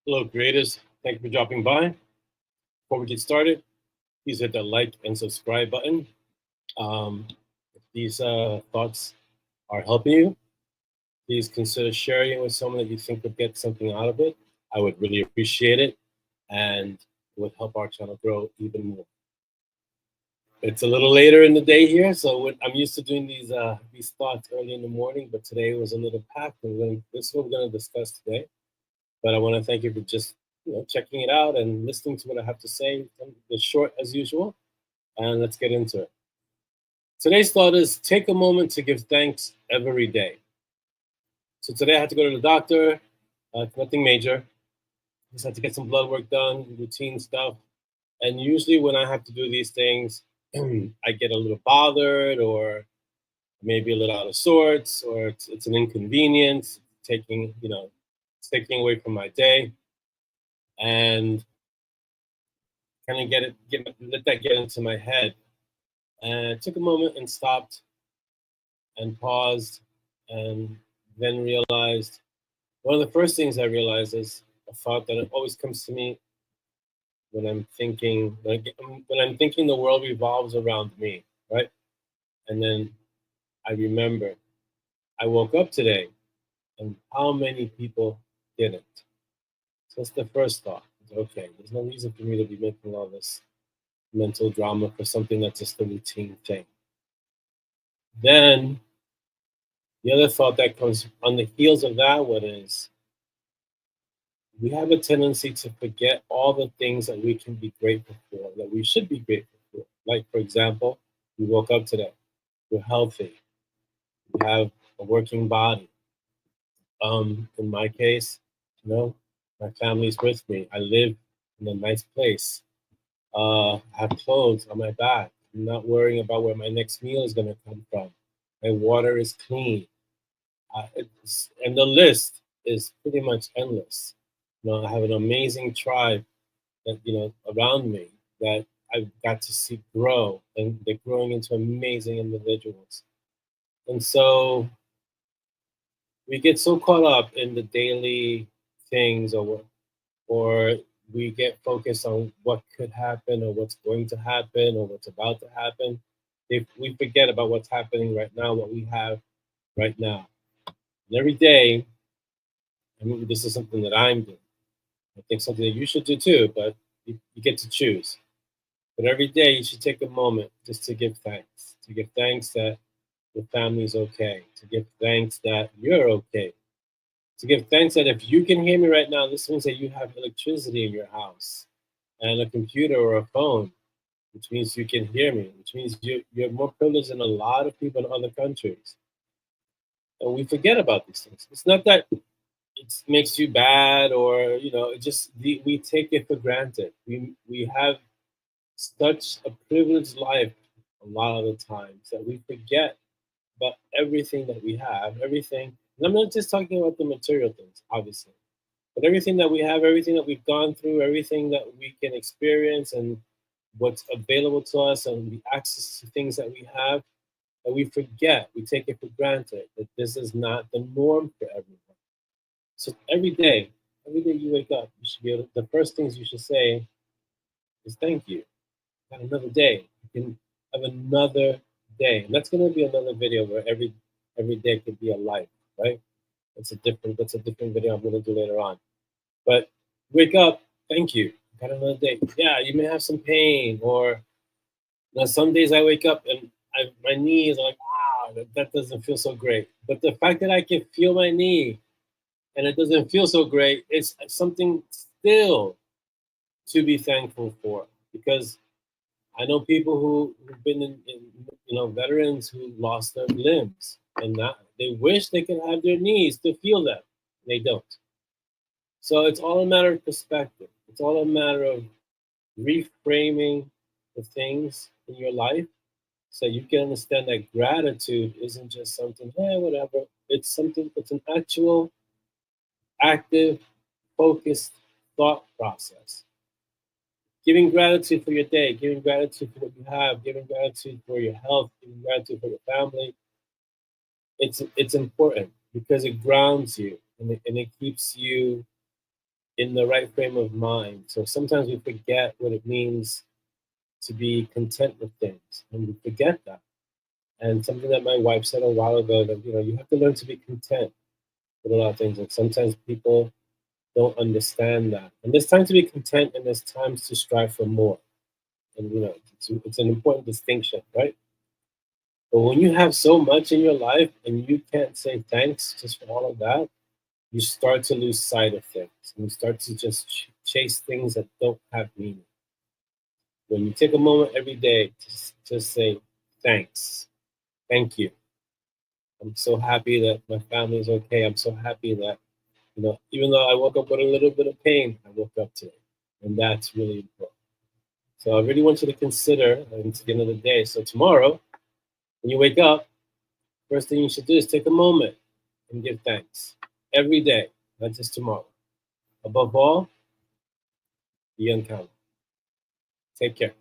Hello, creators. Thank you for dropping by. Before we get started, please hit that like and subscribe button. If these thoughts are helping you, please consider sharing it with someone that you think would get something out of it. I would really appreciate it, and it would help our channel grow even more. It's a little later in the day here, so I'm used to doing these thoughts early in the morning, but today was a little packed. This is what we're going to discuss today. But I want to thank you for just checking it out and listening to what I have to say. It's short as usual, and let's get into it. Today's thought is take a moment to give thanks every day. So today I had to go to the doctor. Nothing major. Just had to get some blood work done, routine stuff. And usually when I have to do these things, I get a little bothered or maybe a little out of sorts, or it's an inconvenience, it's taking away from my day. And kind of let that get into my head. And I took a moment and stopped and paused, and then realized one of the first things I realized is a thought that always comes to me when I'm thinking the world revolves around me, right? And then I remember I woke up today, and how many people didn't? So that's the first thought. Okay, there's no reason for me to be making all this mental drama for something that's just a routine thing. Then the other thought that comes on the heels of that one is we have a tendency to forget all the things that we can be grateful for, that we should be grateful for. Like, for example, we woke up today, we're healthy, we have a working body. In my case, my family's with me. I live in a nice place. I have clothes on my back. I'm not worrying about where my next meal is going to come from. My water is clean. And the list is pretty much endless. I have an amazing tribe that around me that I've got to see grow, and they're growing into amazing individuals. And so we get so caught up in the daily things, or we get focused on what could happen, or what's going to happen, or what's about to happen. If we forget about what's happening right now, what we have right now. And every day, I mean, this is something that I'm doing. I think something that you should do too, but you get to choose. But every day you should take a moment just to give thanks. To give thanks that your family's okay. To give thanks that you're okay. To give thanks that if you can hear me right now, this means that you have electricity in your house and a computer or a phone, which means you can hear me, which means you're more privileged than a lot of people in other countries. And we forget about these things. It's not that it makes you bad, or it just we take it for granted. We have such a privileged life a lot of the times that we forget about everything that we have, everything. And I'm not just talking about the material things, obviously, but everything that we have, everything that we've gone through, everything that we can experience, and what's available to us, and the access to things that we have, that we forget, we take it for granted that this is not the norm for everyone. So every day you wake up, you should be able the first things you should say is thank you. Got another day. You can have another day. And that's gonna be another video where every day could be a life, right? That's a different video I'm gonna do later on. But wake up, thank you. Got another day. Yeah, you may have some pain, or some days I wake up and my knees are like, that doesn't feel so great. But the fact that I can feel my knee and it doesn't feel so great, it's something still to be thankful for, because I know people who've been veterans who lost their limbs, and not, they wish they could have their knees to feel that. They don't. So it's all a matter of perspective. It's all a matter of reframing the things in your life so you can understand that gratitude isn't just something, hey, whatever. It's an actual, active, focused thought process. Giving gratitude for your day, giving gratitude for what you have, giving gratitude for your health, giving gratitude for your family. It's important because it grounds you, and it keeps you in the right frame of mind. So sometimes we forget what it means to be content with things, and we forget that. And something that my wife said a while ago, that you have to learn to be content with a lot of things. And sometimes people don't understand that. And there's time to be content, and there's times to strive for more. And it's an important distinction, right? But when you have so much in your life and you can't say thanks just for all of that, you start to lose sight of things, and you start to just chase things that don't have meaning. When you take a moment every day to just say thanks, thank you. I'm so happy that my family is okay. I'm so happy that, even though I woke up with a little bit of pain, I woke up today. And that's really important. So I really want you to consider, and it's the end of the day. So tomorrow, when you wake up, first thing you should do is take a moment and give thanks every day, not just tomorrow. Above all, be uncountable. Take care.